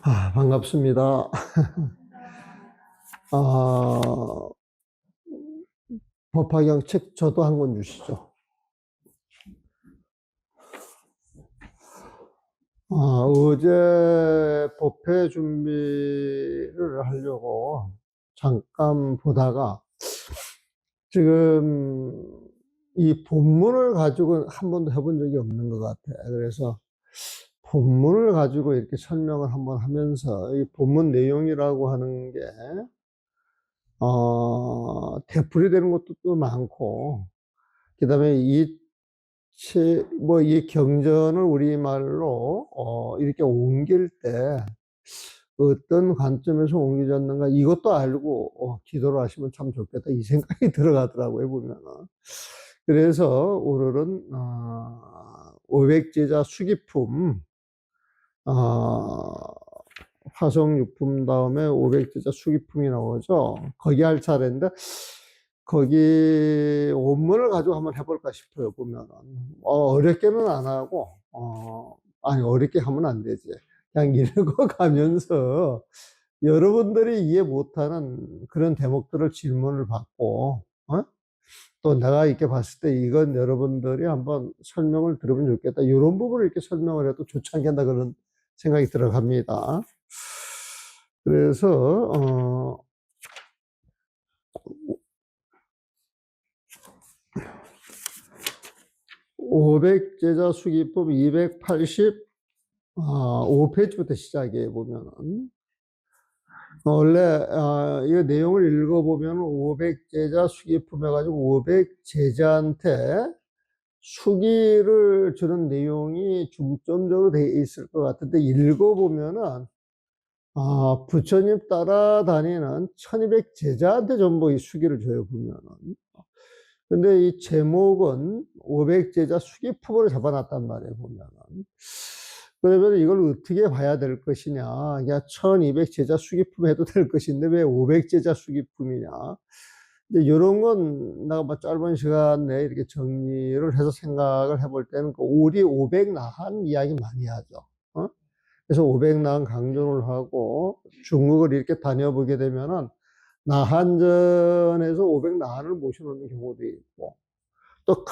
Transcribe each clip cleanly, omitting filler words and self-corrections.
반갑습니다. 아, 법화경 책 저도 한 권 주시죠. 어제 법회 준비를 하려고 잠깐 보다가 지금 이 본문을 가지고 한 번도 해본 적이 없는 것 같아요. 그래서 본문을 가지고 이렇게 설명을 한번 하면서 이 본문 내용이라고 하는 게 되풀이 되는 것도 또 많고, 그 다음에 이 경전을 우리말로, 이렇게 옮길 때 어떤 관점에서 옮겨졌는가, 이것도 알고, 기도를 하시면 참 좋겠다. 이 생각이 들어가더라고요, 보면은. 그래서 오늘은, 500제자 수기품, 어, 화성육품 다음에 500제자 수기품이 나오죠. 거기 할 차례인데, 거기 원문을 가지고 한번 해볼까 싶어요, 보면은. 어렵게는 안 하고, 아니, 어렵게 하면 안 되지. 그냥 읽어가면서 여러분들이 이해 못하는 그런 대목들을 질문을 받고, 또 내가 이렇게 봤을 때 이건 여러분들이 한번 설명을 들으면 좋겠다. 이런 부분을 이렇게 설명을 해도 좋지 않겠나 그런 생각이 들어갑니다. 그래서, 500제자 수기법 285페이지부터 시작해 보면은, 원래, 이 내용을 읽어보면 500제자 수기품 해가지고 500제자한테 수기를 주는 내용이 중점적으로 되어 있을 것 같은데, 읽어보면은, 부처님 따라다니는 1200제자한테 전부 이 수기를 줘요, 보면은. 근데 이 제목은 500제자 수기품으로 잡아놨단 말이에요, 보면은. 그러면 이걸 어떻게 봐야 될 것이냐. 그냥 1200제자 수기품 해도 될 것인데 왜 500제자 수기품이냐. 이제 이런 건 내가 뭐 짧은 시간 내에 이렇게 정리를 해서 생각을 해볼 때는 그 우리 500나한 이야기 많이 하죠. 그래서 500나한 강조를 하고 중국을 이렇게 다녀보게 되면은 나한전에서 500나한을 모셔놓는 경우도 있고, 또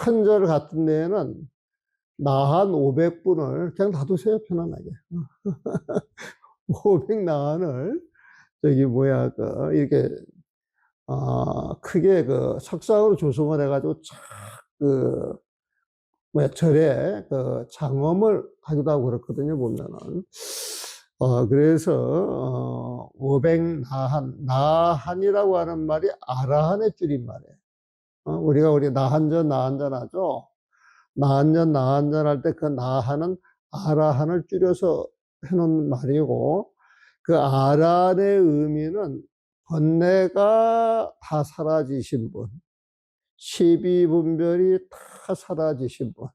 큰 절 같은 데에는 나한 500분을 그냥 놔두세요, 편안하게. 500나한을, 이렇게, 크게 석상으로 조성을 해가지고, 그, 절에 장엄을 하기도 하고 그렇거든요, 보면은. 그래서, 500나한, 나한이라고 하는 말이 아라한의 줄임말이에요. 우리 나한전 하죠. 나한전 할 때 그 나한은 아라한을 줄여서 해놓은 말이고, 그 아란의 의미는 번뇌가 다 사라지신 분, 십이분별이 다 사라지신 분,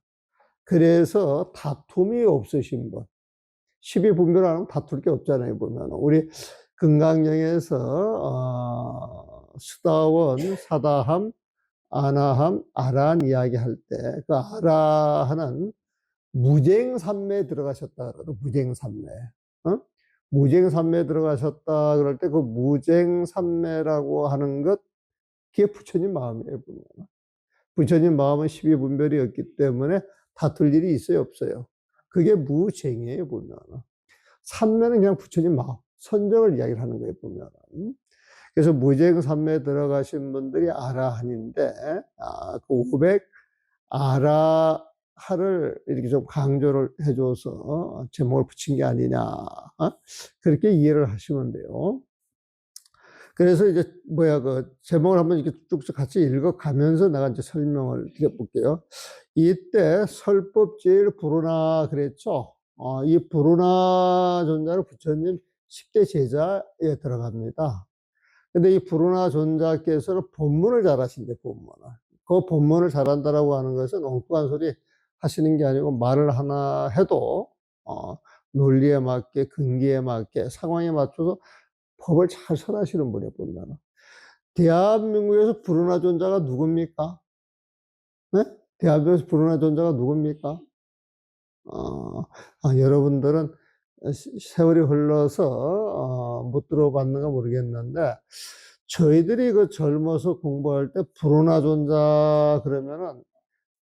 그래서 다툼이 없으신 분. 십이분별하면 다툴 게 없잖아요, 보면. 우리 금강경에서, 수다원, 사다함, 아나함, 아란 이야기할 때, 그 아라하는 무쟁삼매에 들어가셨다 그러거든, 무쟁삼매. 무쟁삼매에 들어가셨다 그럴 때 그 무쟁삼매라고 하는 것, 그게 부처님 마음이에요, 보면. 부처님 마음은 십이분별이었기 때문에 다툴 일이 있어요, 없어요? 그게 무쟁이에요, 보면. 삼매는 그냥 부처님 마음, 선정을 이야기를 하는 거예요, 보면. 그래서 무쟁삼매에 들어가신 분들이 아라한인데, 그 500 아라하를 이렇게 좀 강조를 해줘서 제목을 붙인 게 아니냐, 그렇게 이해를 하시면 돼요. 그래서 이제 제목을 한번 이렇게 쭉쭉 같이 읽어가면서 내가 이제 설명을 드려볼게요. 이때 설법제일 부르나 그랬죠. 이 부르나 존자를 부처님 10대 제자에 들어갑니다. 근데 이 부르나 존자께서는 본문을 잘 하신대, 본문을. 그 본문을 잘한다라고 하는 것은 엉뚱한 소리 하시는 게 아니고 말을 하나 해도, 논리에 맞게, 근기에 맞게, 상황에 맞춰서 법을 잘 설하시는 분이에요, 보면. 대한민국에서 부르나 존자가 누굽니까? 네? 대한민국에서 부르나 존자가 누굽니까? 여러분들은 세월이 흘러서 못 들어봤는가 모르겠는데 저희들이 그 젊어서 공부할 때 불운하 존자 그러면은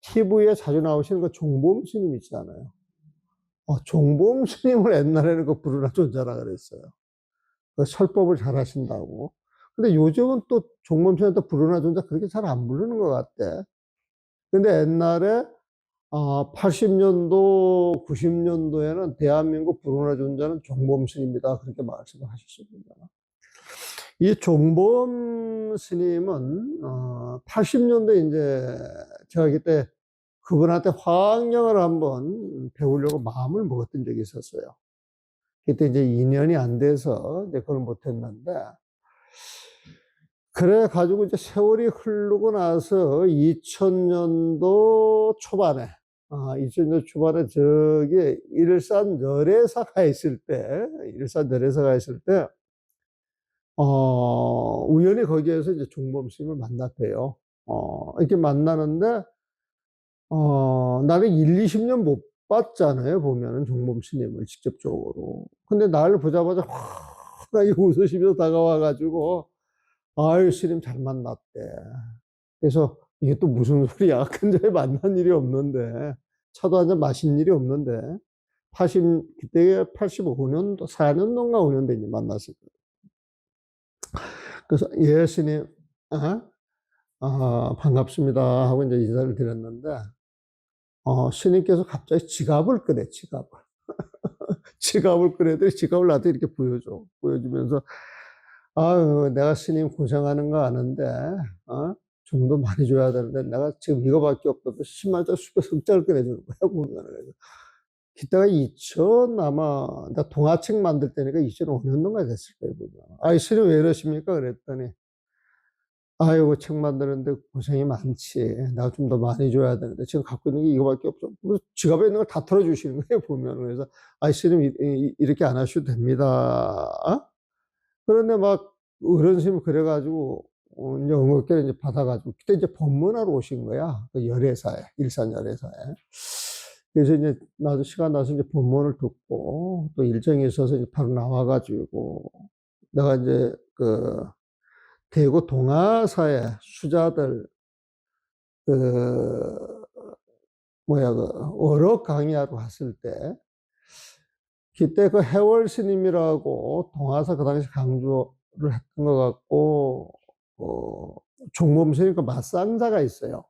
TV에 자주 나오시는 그 종범 스님 있잖아요. 종범 스님을 옛날에는 그 불운하 존자라 그랬어요. 그 설법을 잘 하신다고. 근데 요즘은 또 종범 스님한테 불운하 존자 그렇게 잘 안 부르는 것 같대. 근데 옛날에 80년도, 90년도에는 대한민국 불운하 존자는 종범 스님이다. 그렇게 말씀을 하셨습니다. 이 종범 스님은 80년도에 이제 제가 그때 그분한테 화학영을 한번 배우려고 마음을 먹었던 적이 있었어요. 그때 이제 2년이 안 돼서 이제 그걸 못했는데, 그래 가지고 이제 세월이 흐르고 나서 2000년도 초반에, 2000년 초반에 저기 일산 열애사가 있을 때, 우연히 거기에서 이제 종범 스님을 만났대요. 이렇게 만나는데, 나는 1, 20년 못 봤잖아요. 보면은 종범 스님을 직접적으로. 근데 나를 보자마자 환하게 웃으시면서 다가와가지고, 아유, 스님 잘 만났대. 그래서 이게 또 무슨 소리야. 근처에 만난 일이 없는데, 차도 한잔 마신 일이 없는데, 80, 그때 85년도, 4년도인가 5년도 이제 만났을 거예요. 그래서, 예, 스님, 반갑습니다. 하고 이제 인사를 드렸는데, 스님께서 갑자기 지갑을 꺼내, 지갑을. 지갑을 꺼내더니 지갑을 나한테 이렇게 보여줘. 보여주면서, 아유, 내가 스님 고생하는 거 아는데, 좀더 많이 줘야 되는데, 내가 지금 이거밖에 없어도 10만짜리 수백 장을 꺼내주는 거야, 보면은. 그때가 2000, 아마, 나 동화책 만들 때니까 2005년도가 됐을 거예요, 보면. 아이, 스님 왜 이러십니까? 그랬더니, 아이고, 책 만드는데 고생이 많지. 내가 좀 더 많이 줘야 되는데, 지금 갖고 있는 게 이거밖에 없어. 그래서 지갑에 있는 걸 다 털어주시는 거예요, 보면. 그래서, 아이, 스님, 이렇게 안 하셔도 됩니다. 그런데 막, 어른 스님 그래가지고, 이제 엉겁게 이제 받아가지고, 그때 이제 법문하러 오신 거야. 그 열애사에, 일산 열애사에. 그래서 이제 나도 시간 나서 이제 법문을 듣고, 또 일정이 있어서 이제 바로 나와가지고, 내가 이제 그, 대구 동아사의 수자들, 그, 어록 강의하러 갔을 때, 그때 그 해월 스님이라고 동아사 그 당시 강주를 했던 것 같고, 종범 스님 그 맞상자가 있어요.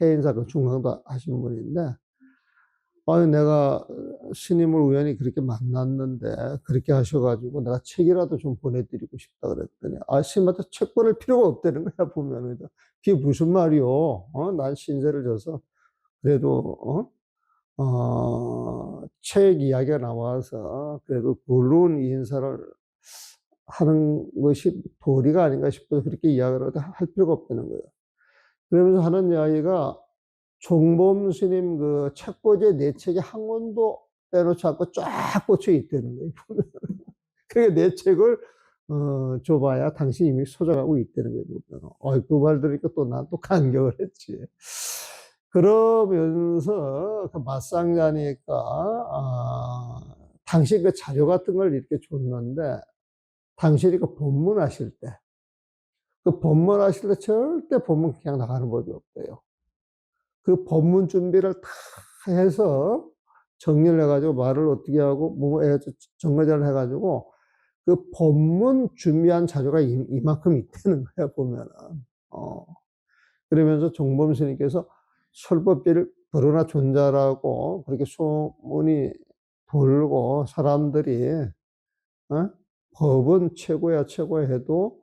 해인사 그 중강도 하신 분인데, 아니, 내가 스님을 우연히 그렇게 만났는데, 그렇게 하셔가지고, 내가 책이라도 좀 보내드리고 싶다 그랬더니, 스님한테 책 보낼 필요가 없다는 거야, 보면은. 그게 무슨 말이요? 난 신세를 져서, 그래도, 책 이야기가 나와서, 그래도 불운 인사를 하는 것이 도리가 아닌가 싶어서 그렇게 이야기를 할 필요가 없다는 거예요. 그러면서 하는 이야기가, 종범 스님 그 책꽂이에 내 책이 한 권도 빼놓지 않고 쫙 꽂혀 있다는 거예요. 그러니까 내 책을 줘봐야 당신 이미 소장하고 있다는 거예요. 그 말 들으니까 또 난 또 감격을 했지. 그러면서 그 맞상자니까 당신 그 자료 같은 걸 이렇게 줬는데 당신이 그 법문하실 때 그 법문하실 때 절대 법문 그냥 나가는 법이 없대요. 그 법문 준비를 다 해서 정리를 해가지고 말을 어떻게 하고 뭐 정거전을 해가지고 그 법문 준비한 자료가 이만큼 있다는 거야 보면은. 그러면서 종범 스님께서 설법제를 불운하 존자라고 그렇게 소문이 돌고 사람들이 법은 최고야 최고야 해도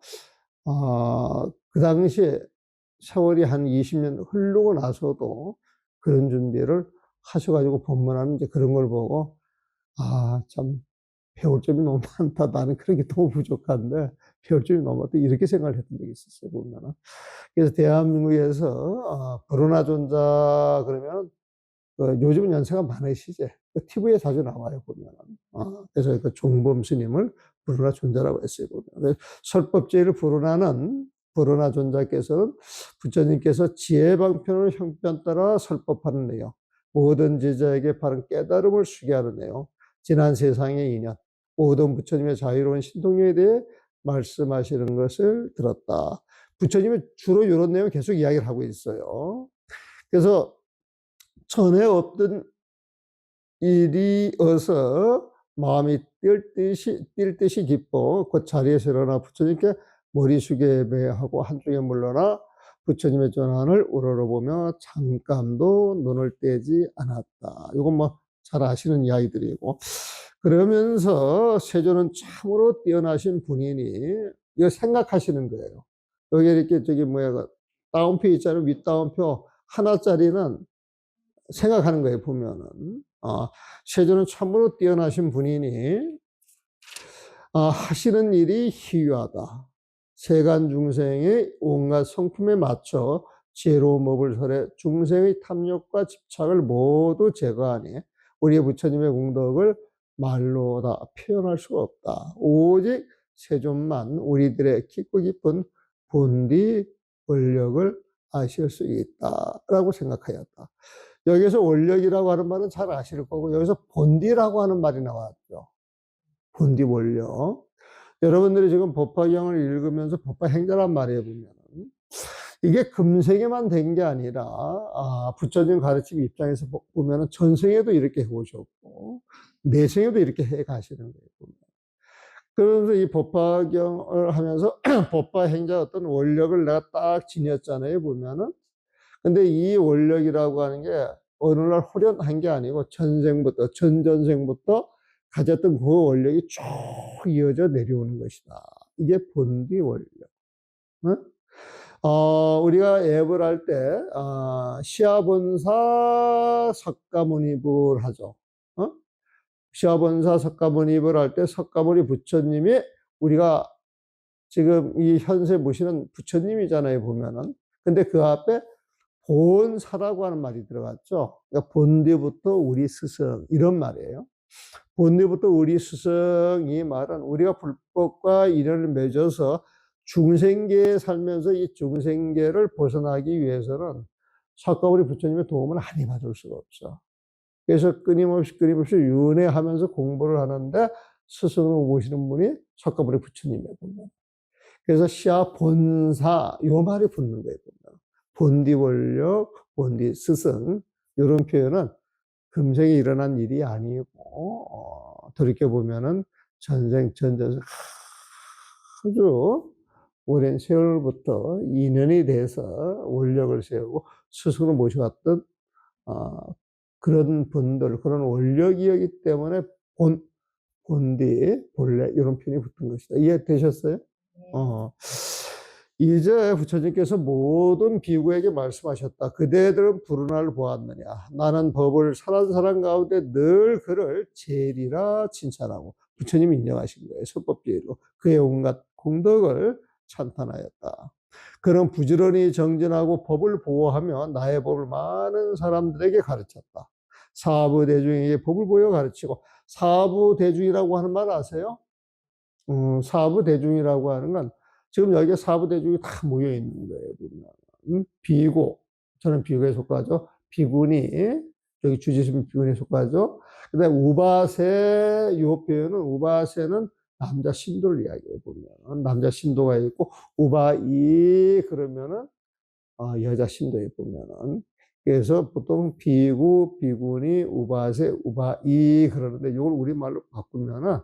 그 당시에 세월이 한 20년 흐르고 나서도 그런 준비를 하셔가지고 법문하는 이제 그런 걸 보고, 참, 배울 점이 너무 많다. 나는 그런 게 너무 부족한데, 배울 점이 너무 많다. 이렇게 생각을 했던 적이 있었어요, 보면은. 그래서 대한민국에서, 불운하 존자, 그러면, 요즘은 연세가 많으시지. TV에 자주 나와요, 보면은. 그래서 그 종범 스님을 불운하 존자라고 했어요, 보면. 설법제를 불운하 존자께서는 부처님께서 지혜방편을 형편 따라 설법하는 내용, 모든 제자에게 바른 깨달음을 주게 하는 내용, 지난 세상의 인연, 모든 부처님의 자유로운 신통력에 대해 말씀하시는 것을 들었다. 부처님이 주로 이런 내용 계속 이야기를 하고 있어요. 그래서 전에 없던 일이 어서 마음이 뛸 듯이 기뻐 그 자리에서 일어나 부처님께 머리 숙여 예배하고 한쪽에 물러나 부처님의 전환을 우러러보며 잠깐도 눈을 떼지 않았다. 이건 뭐 잘 아시는 이야기들이고, 그러면서 세존은 참으로 뛰어나신 분이니 이거 생각하시는 거예요. 여기 이렇게 저기 뭐야 다운표 있잖아요. 윗다운표 하나짜리는 생각하는 거예요. 보면은 세존은 참으로 뛰어나신 분이니 하시는 일이 희유하다. 세간 중생의 온갖 성품에 맞춰 지혜로운 법을 설해 중생의 탐욕과 집착을 모두 제거하니 우리의 부처님의 공덕을 말로 다 표현할 수가 없다. 오직 세존만 우리들의 깊고 깊은 본디 원력을 아실 수 있다라고 생각하였다. 여기서 원력이라고 하는 말은 잘 아실 거고, 여기서 본디라고 하는 말이 나왔죠. 본디 원력. 여러분들이 지금 법화경을 읽으면서 법화행자란 말에 보면 이게 금생에만 된 게 아니라 부처님 가르침 입장에서 보면 전생에도 이렇게 해오셨고 내생에도 이렇게 해 가시는 거예요. 그러면서 이 법화경을 하면서 법화행자 어떤 원력을 내가 딱 지녔잖아요. 보면은. 근데 이 원력이라고 하는 게 어느 날 호련한 게 아니고 전전생부터 가졌던 그 원력이 쭉 이어져 내려오는 것이다. 이게 본디 원력. 응? 우리가 앱을 할 때, 시아본사 석가모니불 하죠. 시아본사 석가모니불 할 때 석가모니 부처님이 우리가 지금 이 현세 모시는 부처님이잖아요, 보면은. 근데 그 앞에 본사라고 하는 말이 들어갔죠. 그러니까 본디부터 우리 스승, 이런 말이에요. 본디부터 우리 스승이 말은 우리가 불법과 인연을 맺어서 중생계에 살면서 이 중생계를 벗어나기 위해서는 석가모니 부처님의 도움을 아니 받을 수가 없어. 그래서 끊임없이 윤회하면서 공부를 하는데 스승으로 모시는 분이 석가모니 부처님이에요. 그래서 시아 본사 요 말이 붙는 거예요. 본디 원력, 본디 스승 이런 표현은 금생에 일어난 일이 아니고 돌이켜보면은 전전에서 아주 오랜 세월부터 인연이 돼서 원력을 세우고 스승으로 모셔왔던 그런 분들, 그런 원력이었기 때문에 본디, 본래 이런 표현이 붙은 것이다. 이해되셨어요? 이제 부처님께서 모든 비구에게 말씀하셨다. 그대들은 불운을 보았느냐. 나는 법을 사는 사람 가운데 늘 그를 제일이라 칭찬하고 부처님이 인정하신 거예요. 소법제로 그의 온갖 공덕을 찬탄하였다. 그는 부지런히 정진하고 법을 보호하며 나의 법을 많은 사람들에게 가르쳤다. 사부대중에게 법을 보여 가르치고, 사부대중이라고 하는 말 아세요? 사부대중이라고 하는 건 지금 여기에 사부대중이 다 모여 있는 거예요. 보면. 비구, 저는 비구에 속하죠. 비구니, 여기 주지심 비구니에 속하죠. 그 다음에 우바세, 요 표현은 우바세는 남자 신도를 이야기해 보면. 남자 신도가 있고, 우바이, 그러면은, 여자 신도에 보면은. 그래서 보통 비구, 비구니, 우바세, 우바이, 그러는데 이걸 우리말로 바꾸면은,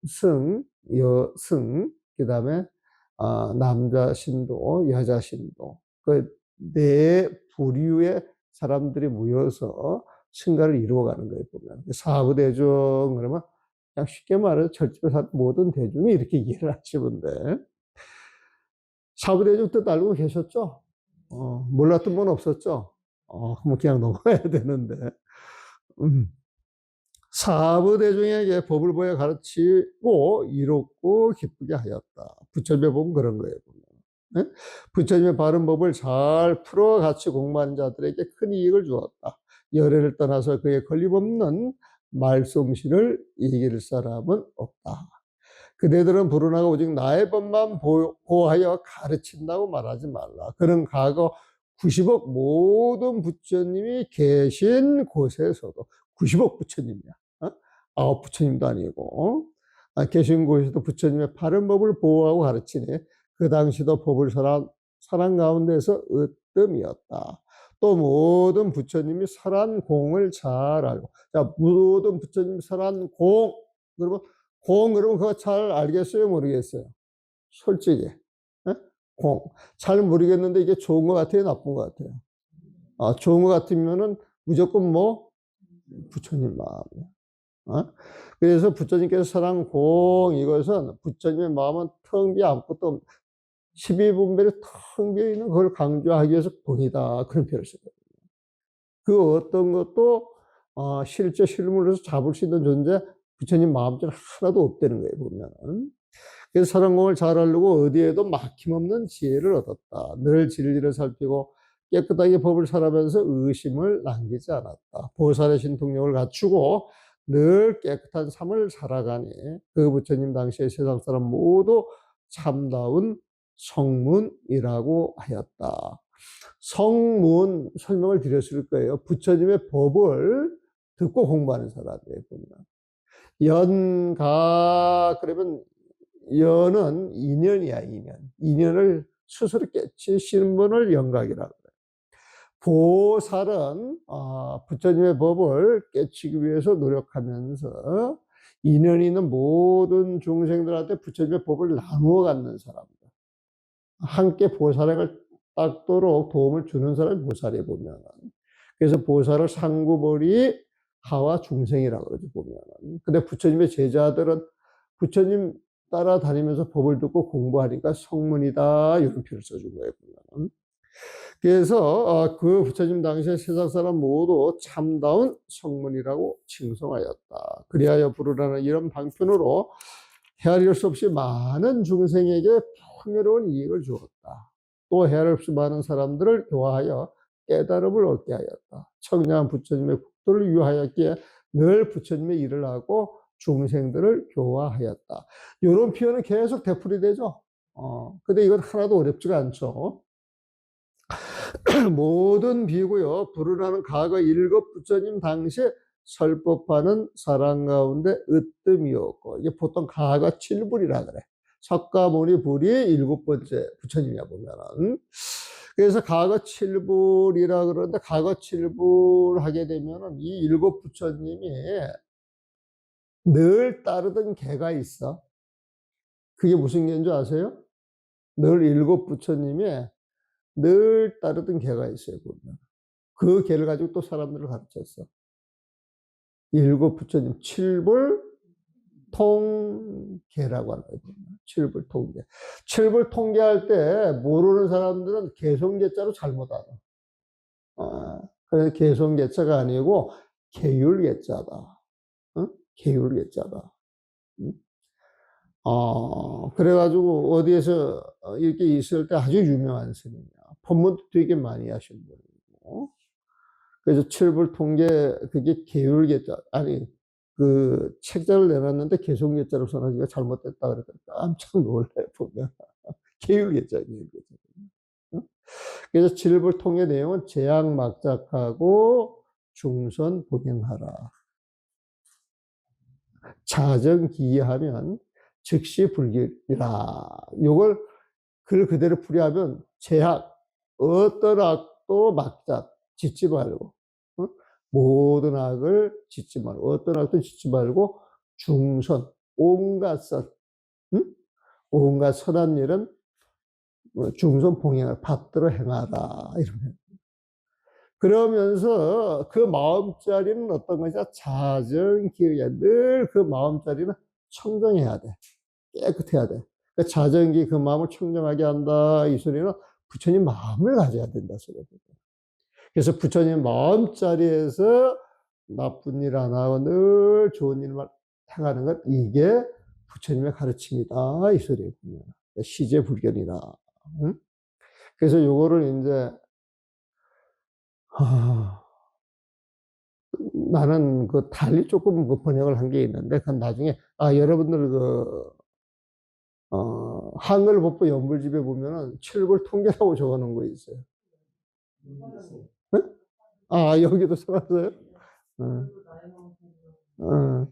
승, 여승, 그 다음에 남자 신도, 여자 신도, 그 네 부류의 사람들이 모여서 승가를 이루어가는 거예요. 보면 사부대중 그러면 그냥 쉽게 말해서 절집에 사는 모든 대중이 이렇게 이해를 하시면 돼. 사부대중 뜻 알고 계셨죠? 몰랐던 분 없었죠? 그럼 그냥 넘어가야 되는데. 사부대중에게 법을 보여 가르치고 이롭고 기쁘게 하였다. 부처님의 법은 그런 거예요. 네? 부처님의 바른 법을 잘 풀어 같이 공부한 자들에게 큰 이익을 주었다. 열애를 떠나서 그의 걸림없는 말솜씨를 이길 사람은 없다. 그대들은 불운하고 오직 나의 법만 보호하여 가르친다고 말하지 말라. 그는 과거 90억 모든 부처님이 계신 곳에서도 90억 부처님이야. 아홉 부처님도 아니고 계신 곳에서도 부처님의 바른 법을 보호하고 가르치니 그 당시도 법을 설한 가운데서 으뜸이었다. 또 모든 부처님이 설한 공을 잘 알고, 자, 모든 부처님이 설한 공, 그러면 그거 잘 알겠어요, 모르겠어요? 솔직히. 예? 공. 잘 모르겠는데 이게 좋은 것 같아요, 나쁜 것 같아요? 좋은 것 같으면은 무조건 뭐 부처님 마음이야. 그래서 부처님께서 설한 공, 이것은 부처님의 마음은 텅 비어 아무것도 없는 12분별이 텅 비어 있는 그걸 강조하기 위해서 공이다. 그런 표현을 써요. 그 어떤 것도 실제 실물로서 잡을 수 있는 존재, 부처님 마음처럼 하나도 없다는 거예요, 보면은. 그래서 설한공을 잘 알고 어디에도 막힘없는 지혜를 얻었다. 늘 진리를 살피고 깨끗하게 법을 살아면서 의심을 남기지 않았다. 보살의 신통력을 갖추고 늘 깨끗한 삶을 살아가니 그 부처님 당시의 세상 사람 모두 참다운 성문이라고 하였다. 성문 설명을 드렸을 거예요. 부처님의 법을 듣고 공부하는 사람이에요. 보면 연가 그러면 연은 인연이야, 인연. 인연을 스스로 깨치시는 분을 연각이라고 그래요. 보살은 부처님의 법을 깨치기 위해서 노력하면서 인연이 있는 모든 중생들한테 부처님의 법을 나누어 갖는 사람들. 함께 보살행을 닦도록 도움을 주는 사람이 보살이 보면은. 그래서 보살을 상구벌이 하와 중생이라고 그러죠, 보면은. 근데 부처님의 제자들은 부처님 따라다니면서 법을 듣고 공부하니까 성문이다, 이런 표현을 써준 거예요, 보면은. 그래서 그 부처님 당시에 세상 사람 모두 참다운 성문이라고 칭송하였다. 그리하여 부르라는 이런 방편으로 헤아릴 수 없이 많은 중생에게 풍요로운 이익을 주었다. 또 헤아릴 수 많은 사람들을 교화하여 깨달음을 얻게 하였다. 청량한 부처님의 국도를 유하였기에 늘 부처님의 일을 하고 중생들을 교화하였다. 이런 표현은 계속 되풀이되죠. 근데 이건 하나도 어렵지가 않죠. 모든 비고요. 부르라는 과거 일곱 부처님 당시에 설법하는 사람 가운데 으뜸이었고, 이게 보통 가가 7불이라 그래. 석가모니 불이 일곱 번째 부처님이야, 보면은. 그래서 가가 7불이라 그러는데, 가가 7불 하게 되면은 이 일곱 부처님이 늘 따르던 개가 있어. 그게 무슨 개인 줄 아세요? 늘 일곱 부처님이 늘 따르던 개가 있어요, 보면. 그 개를 가지고 또 사람들을 가르쳤어. 일곱 부처님, 칠불 통계라고 하는 거예요. 칠불 통계. 칠불 통계할 때 모르는 사람들은 개성계자로 잘못 알아. 그래서 개성계자가 아니고 계율계자다. 계율계자다. 그래가지고 어디에서 이렇게 있을 때 아주 유명한 스님이야. 법문도 되게 많이 하신 분이고. 그래서 칠불 통계, 그게 계율계자, 아니, 그 책자를 내놨는데 개성계자로 써가지고 잘못됐다 그랬더니 깜짝 놀라요, 보면. 계율계자, 계율계자. 그래서 칠불 통계 내용은 재앙 막작하고 중선 복행하라. 자정기하면 즉시 불길이라. 요걸 글 그대로 풀이하면 제약, 어떤 악도 막자, 짓지 말고, 모든 악을 짓지 말고, 어떤 악도 짓지 말고, 중선, 온갖 선, 온갖 선한 일은 중선 봉행을 받들어 행하라. 이러면. 그러면서 그 마음자리는 어떤 것이냐? 자정기의야. 늘 그 마음자리는 청정해야 돼. 깨끗해야 돼. 그 자정기 그 마음을 청정하게 한다. 이 소리는 부처님 마음을 가져야 된다. 소리야. 그래서 부처님 마음자리에서 나쁜 일 안 하고 늘 좋은 일만 행하는 것, 이게 부처님의 가르침이다. 이 소리였군요. 시제불견이다. 응? 그래서 요거를 이제, 나는 그 달리 조금 그 번역을 한 게 있는데, 그건 나중에, 여러분들 한글 법보 연불집에 보면은 칠불 통계라고 적어 놓은 거 있어요. 네? 아, 여기도 써놨어요? 어, 어.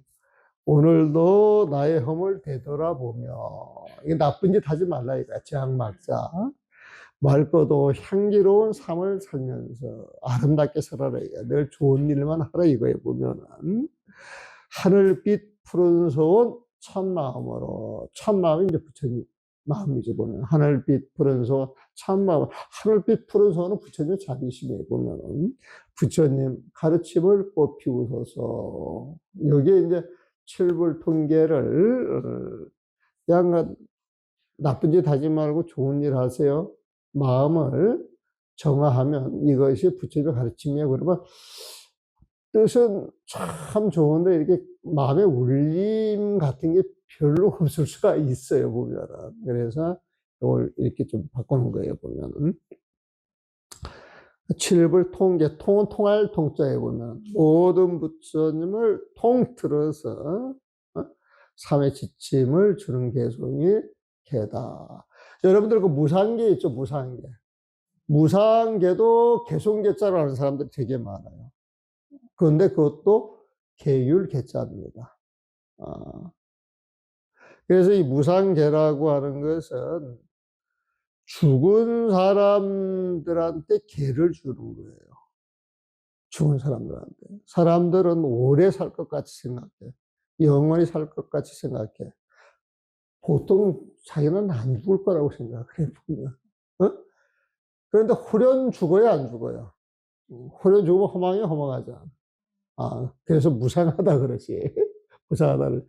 오늘도 나의 허물 되돌아보며. 이게 나쁜 짓 하지 말라, 이거야. 제왕막자. 맑고도 향기로운 삶을 살면서 아름답게 살아라, 이거야. 늘 좋은 일만 하라, 이거에 보면은. 하늘빛 푸른 소원 첫 마음으로. 첫 마음이 이제 부처님 마음이죠, 보면. 하늘빛 푸른 소원 첫 마음. 하늘빛 푸른 소원은 부처님 자비심에 보면은. 부처님 가르침을 꽃피우소서. 여기에 이제 칠불 통계를, 그냥 나쁜 짓 하지 말고 좋은 일 하세요. 마음을 정화하면 이것이 부처님의 가르침이에요. 그러면 뜻은 참 좋은데 이렇게 마음의 울림 같은 게 별로 없을 수가 있어요, 보면은. 그래서 이걸 이렇게 좀 바꾸는 거예요, 보면은. 칠불 통계, 통은 통할 통자에 보면 모든 부처님을 통틀어서 삼의 지침을 주는 개송이 개다. 여러분들 그 무상계 있죠, 무상계. 무상계도 개송계자로 하는 사람들이 되게 많아요. 그런데 그것도 계율계자입니다. 그래서 이 무상계라고 하는 것은 죽은 사람들한테 계를 주는 거예요. 죽은 사람들한테. 사람들은 오래 살 것 같이 생각해. 영원히 살 것 같이 생각해. 보통 자기는 안 죽을 거라고 생각해, 보면. 어? 그런데 홀연 죽어야 안 죽어요. 홀연 죽으면 허망이 허망하잖아. 아, 그래서 무상하다 그러지. 무상하다.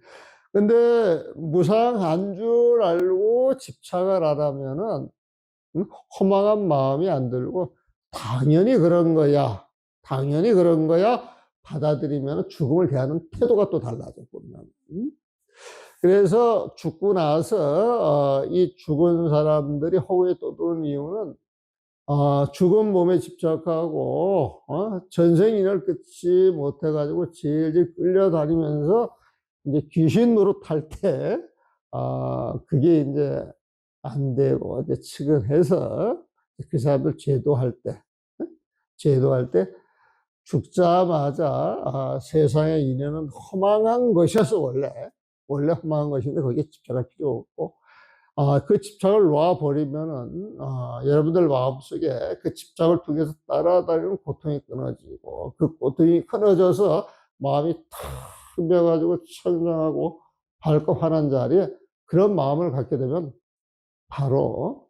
근데 무상한 줄 알고 집착을 하라면은 허망한 마음이 안 들고 당연히 그런 거야. 당연히 그런 거야. 받아들이면 죽음을 대하는 태도가 또 달라져 보면. 그래서 죽고 나서 이 죽은 사람들이 허구에 떠도는 이유는 죽은 몸에 집착하고 전생인을 끊지 못해가지고 질질 끌려다니면서 이제 귀신 노릇할 때 그게 이제 안 되고 이제 측은해서 그 사람들 제도할 때 죽자마자 세상의 인연은 허망한 것이어서 원래 허망한 것인데 거기에 집착할 필요 없고 그 집착을 놓아버리면은 여러분들 마음속에 그 집착을 통해서 따라다니는 고통이 끊어지고 그 고통이 끊어져서 마음이 탁 비어가지고 청정하고 밝고 환한 자리에 그런 마음을 갖게 되면 바로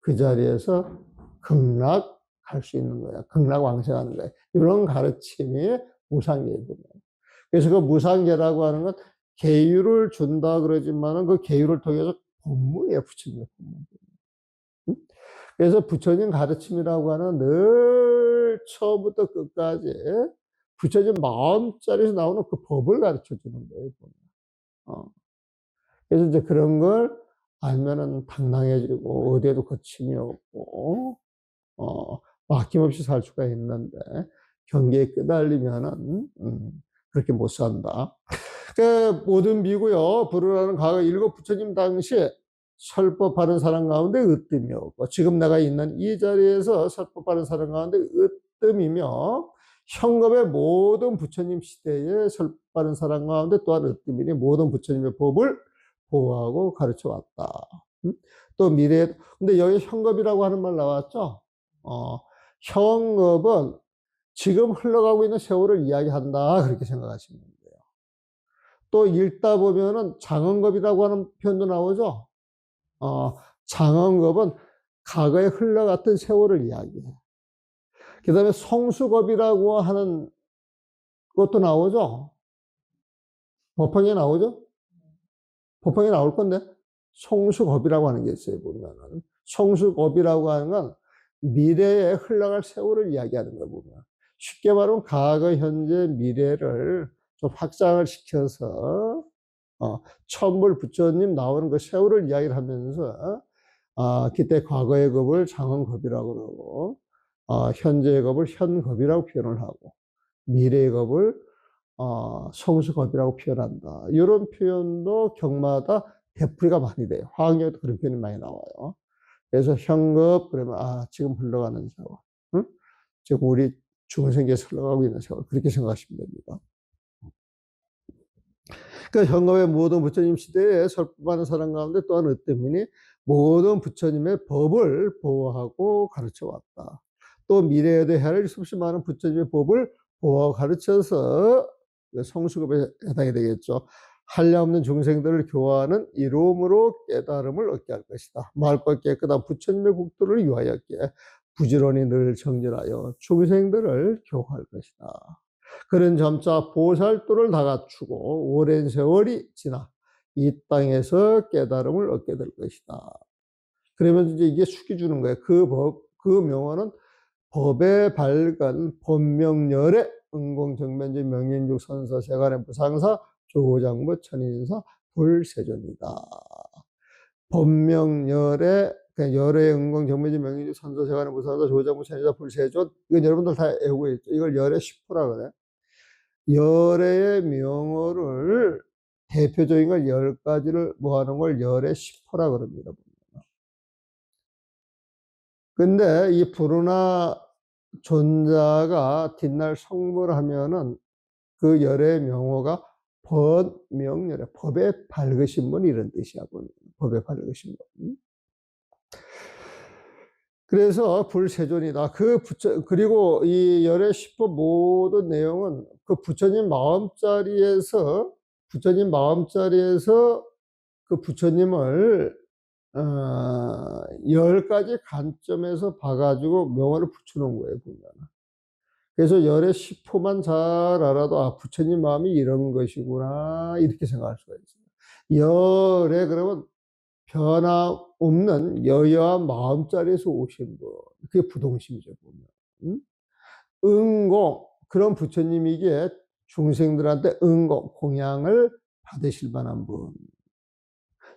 그 자리에서 극락할 수 있는 거야. 극락왕생하는 거야. 이런 가르침이 무상계입니다. 그래서 그 무상계라고 하는 건 계율을 준다 그러지만은 그 계율을 통해서 본문이에요, 부처님의 본문. 그래서 부처님 가르침이라고 하는 늘 처음부터 끝까지 부처님 마음자리에서 나오는 그 법을 가르쳐 주는 거예요. 어. 그래서 이제 그런 걸 알면은 당당해지고 어디에도 거침이 없고 막힘없이 살 수가 있는데 경계에 끄달리면은 그렇게 못 산다. 그 모든 비고요. 부르라는 과거 일곱 부처님 당시에 설법하는 사람 가운데 으뜸이 없고 지금 내가 있는 이 자리에서 설법하는 사람 가운데 으뜸이며 현겁의 모든 부처님 시대에 설법하는 사람 가운데 또한 으뜸이니 모든 부처님의 법을 보호하고 가르쳐 왔다. 또 미래 근데 여기 현겁이라고 하는 말 나왔죠? 현겁은 지금 흘러가고 있는 세월을 이야기한다 그렇게 생각하시면 돼요. 또 읽다 보면은 장언겁이라고 하는 표현도 나오죠. 장언겁은 과거에 흘러갔던 세월을 이야기해. 그 다음에 성수겁이라고 하는 것도 나오죠. 법화에 나오죠. 법화에 나올 건데 성수겁이라고 하는 게 있어요. 보면은 성수겁이라고 하는 건 미래에 흘러갈 세월을 이야기하는 거예요. 보면 쉽게 말하면 과거, 현재, 미래를 좀 확장을 시켜서 천불 부처님 나오는 그 세월을 이야기를 하면서 그때 과거의 겁을 장언겁이라고 그러고 현재의 겁을 현겁이라고 표현을 하고 미래의 겁을 성수겁이라고 표현한다. 이런 표현도 경마다 되풀이가 많이 돼요. 화학력도 그런 표현이 많이 나와요. 그래서 현겁 그러면 지금 흘러가는 세월. 응? 즉 우리 중생계에서 흘러가고 있는 세월, 그렇게 생각하시면 됩니다. 그러니까 현금의 모든 부처님 시대에 설법하는 사람 가운데 또한 어때문이 모든 부처님의 법을 보호하고 가르쳐 왔다. 또 미래에도 헤아릴 수 없이 많은 부처님의 법을 보호하고 가르쳐서 성수급에 해당이 되겠죠. 한량없는 중생들을 교화하는 이로움으로 깨달음을 얻게 할 것이다. 맑고 깨끗한 부처님의 국도를 유하였기에 부지런히 늘 정진하여 중생들을 교화할 것이다. 그런 점차 보살도를 다 갖추고 오랜 세월이 지나 이 땅에서 깨달음을 얻게 될 것이다. 그러면 이제 이게 숙이 주는 거예요. 그 명언은 법에 밝은 법명열의 응공정면제 명인juk 선서 세간의 부상사 조장부 천인사 불세존이다. 법명열의 열의 응공정면제 명인juk 선서 세간의 부상사 조장부 천인사 불세존, 이건 여러분들 다 외우고 있죠. 이걸 열의 10%라 그래. 열의 명어를 대표적인 걸 10가지를 모아놓은 걸 열의 10호라 그럽니다. 근데 이 부르나 존자가 뒷날 성불 하면은 그 열의 명호가 법명열의 법에 밝으신 분, 이런 뜻이야. 법에 밝으신 분. 그래서 불세존이다. 그리고 이 열의 10호 모든 내용은 그 부처님 마음자리에서 그 부처님을 10가지 관점에서 봐가지고 명언을 붙여놓은 거예요, 보면. 그래서 열의 10호만 잘 알아도, 아, 부처님 마음이 이런 것이구나, 이렇게 생각할 수가 있어요. 열에 그러면 변함없는 여여한 마음자리에서 오신 분, 그게 부동심이죠, 보면. 응? 응공, 그런 부처님이기에 중생들한테 응공, 공양을 받으실 만한 분.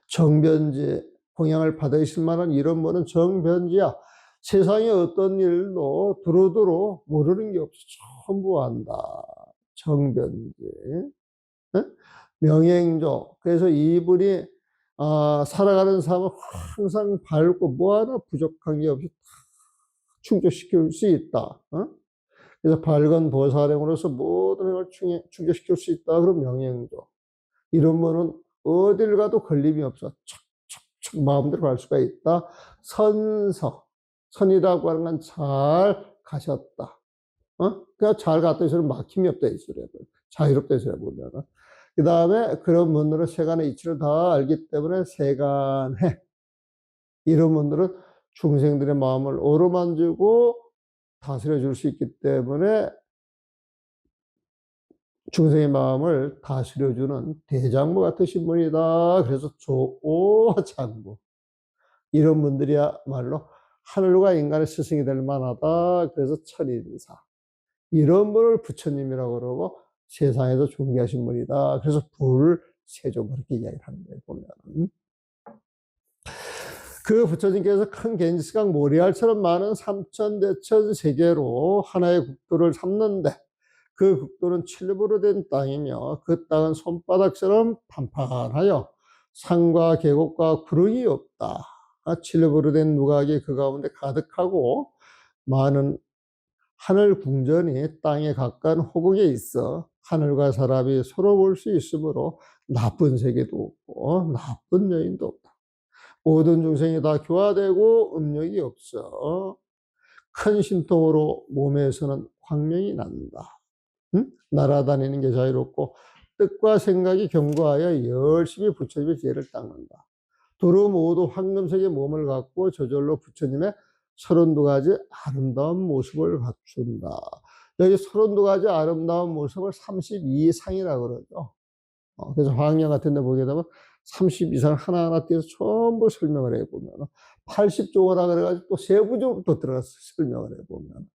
정변지, 공양을 받으실 만한 이런 분은 정변지야. 세상에 어떤 일도 두루두루 모르는 게 없어. 전부 안다. 정변지. 네? 명행조. 그래서 이분이 살아가는 삶을 항상 밝고 뭐 하나 부족한 게 없이 다 충족시킬 수 있다. 그래서 밝은 보살행으로서 모든 걸 충족시킬 수 있다. 그럼 명행조. 이런 분은 어딜 가도 걸림이 없어. 척척척 마음대로 갈 수가 있다. 선서. 선이라고 하는 건 잘 가셨다. 그냥 잘 갔다 있으면 막힘이 없다 있으래. 자유롭다 있으래 보면은. 그 다음에 그런 분들은 세간의 이치를 다 알기 때문에 세간해. 이런 분들은 중생들의 마음을 어루만지고 다스려 줄 수 있기 때문에 중생의 마음을 다스려주는 대장부 같으신 분이다. 그래서 조오장부. 이런 분들이야말로 하늘과 인간의 스승이 될 만하다. 그래서 천인사. 이런 분을 부처님이라고 그러고 세상에서 존귀하신 분이다. 그래서 불세조, 그렇게 이야기를 하는 거예요, 보면. 그 부처님께서 큰 겐지스강 모리알처럼 많은 삼천대천 세계로 하나의 국도를 삼는데, 그 국도는 칠부로 된 땅이며 그 땅은 손바닥처럼 판판하여 산과 계곡과 구릉이 없다. 칠부로 된 누각이 그 가운데 가득하고 많은 하늘 궁전이 땅에 가까운 호국에 있어 하늘과 사람이 서로 볼 수 있으므로 나쁜 세계도 없고 나쁜 여인도 없다. 모든 중생이 다 교화되고 음력이 없어 큰 신통으로 몸에서는 광명이 난다. 날아다니는 게 자유롭고 뜻과 생각이 견고하여 열심히 부처님의 지혜를 닦는다. 두루 모두 황금색의 몸을 갖고 저절로 부처님의 32가지 아름다운 모습을 갖춘다. 여기 32가지 아름다운 모습을 32상이라고 그러죠. 그래서 화학연 같은 데 보게 되면 32상 하나하나 띄어서 전부 설명을 해보면 80종어라 그래가지고 또 세부적으로 또 들어가서 설명을 해보면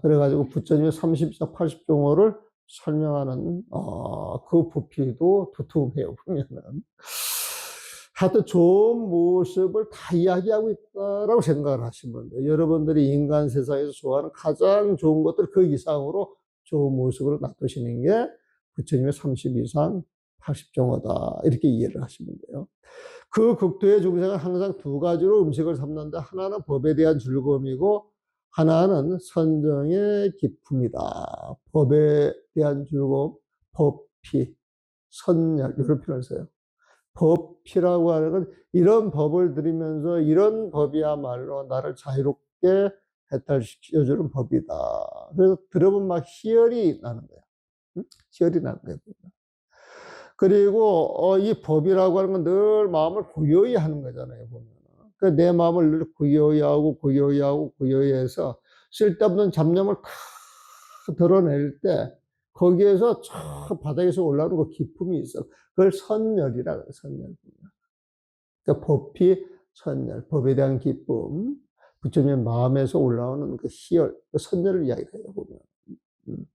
그래가지고 부처님의 30종, 80종어를 설명하는 그 부피도 두툼해요, 보면은. 하여튼 좋은 모습을 다 이야기하고 있다라고 생각을 하시면 돼요. 여러분들이 인간 세상에서 좋아하는 가장 좋은 것들 그 이상으로 좋은 모습을 놔두시는 게 부처님의 32상 80종어다. 이렇게 이해를 하시면 돼요. 그 극도의 중생은 항상 두 가지로 음식을 삼는데, 하나는 법에 대한 즐거움이고 하나는 선정의 기품이다. 법에 대한 즐거움, 법피, 선열 이런 표현을 써요. 법피라고 하는 건 이런 법을 들으면서 이런 법이야말로 나를 자유롭게 해탈시켜주는 법이다. 그래서 들어보면 막 희열이 나는 거야. 응? 희열이 나는 거야. 그리고 이 법이라고 하는 건 늘 마음을 고요히 하는 거잖아요. 보면. 그러니까 내 마음을 늘 고요히 하고 고요히 하고 고요히 해서 쓸데없는 잡념을 다 드러낼 때 거기에서 저 바닥에서 올라오는 그 기품이 있어. 그걸 선열이라 그래. 선열. 그러니까 법이 선열, 법에 대한 기쁨, 부처님 마음에서 올라오는 그 희열, 그 선열을 이야기해요, 보면. 음.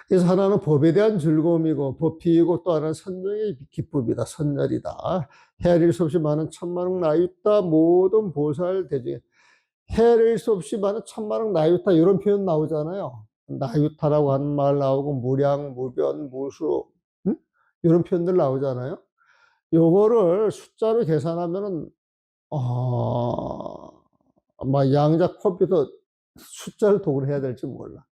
그래서 하나는 법에 대한 즐거움이고, 법피이고, 또 하나는 선정의 기쁨이다, 선열이다. 헤아릴 수 없이 많은 천만억 나유타 모든 보살 대중에, 헤아릴 수 없이 많은 천만억 나유타, 이런 표현 나오잖아요. 나유타라고 하는 말 나오고, 무량, 무변, 무수, 이런 표현들 나오잖아요. 요거를 숫자로 계산하면은, 막 양자 컴퓨터 숫자를 독을 해야 될지 몰라.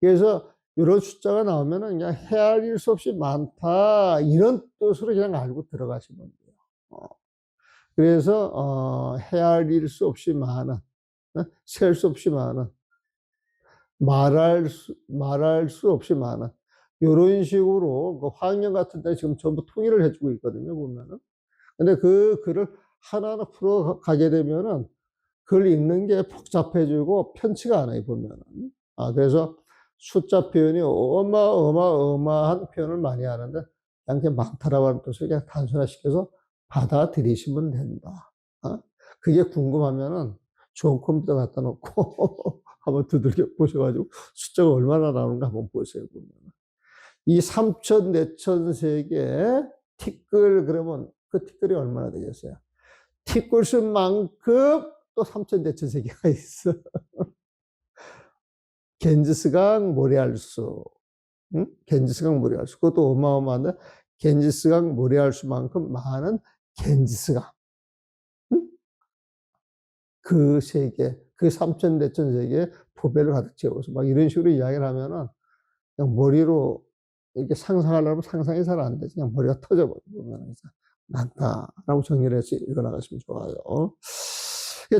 그래서 이런 숫자가 나오면은 그냥 헤아릴 수 없이 많다. 이런 뜻으로 그냥 알고 들어가시면 돼요. 그래서, 헤아릴 수 없이 많은, 셀 수 없이 많은, 말할 수 없이 많은, 이런 식으로 그 화학연 같은 데 지금 전부 통일을 해주고 있거든요, 보면은. 근데 그 글을 하나하나 풀어가게 되면은 글 읽는 게 복잡해지고 편치가 않아요, 보면은. 그래서 숫자 표현이 어마어마한 표현을 많이 하는데, 그냥 이렇게 많다라고 하는 뜻을 그냥 단순화시켜서 받아들이시면 된다. 그게 궁금하면은 좋은 컴퓨터 갖다 놓고 한번 두들겨 보셔가지고 숫자가 얼마나 나오는가 한번 보세요, 보면. 이 3천, 4천 세계 티끌 그러면 그 티끌이 얼마나 되겠어요? 티끌 쓴 만큼 또 3천, 4천 세계가 있어. 겐지스강 모래알수, 응? 겐지스강 모래알수, 그것도 어마어마한데 겐지스강 모래알수만큼 많은 겐지스강, 응? 그 세계, 그 3천, 4천 세계에 포배를 가득 채워서 막 이런 식으로 이야기를 하면은 그냥 머리로 이렇게 상상하려면 상상이 잘 안 되지. 그냥 머리가 터져버리면 많다라고 정리를 해서 읽어나가시면 좋아요.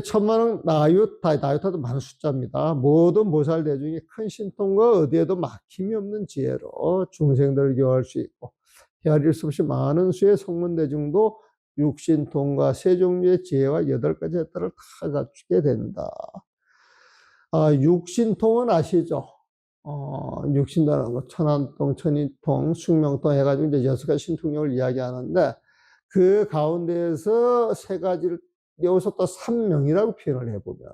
천만원 나유타도 많은 숫자입니다. 모든 보살 대중이 큰 신통과 어디에도 막힘이 없는 지혜로 중생들을 교화할 수 있고 헤아릴 수 없이 많은 수의 성문 대중도 육신통과 세 종류의 지혜와 8가지 혜택을 다 갖추게 된다. 육신통은 아시죠? 육신이라는 거, 천안통, 천인통, 숙명통 해가지고 이제 6가지 신통력을 이야기하는데, 그 가운데에서 3가지를, 여기서 또 삼명이라고 표현을 해보면.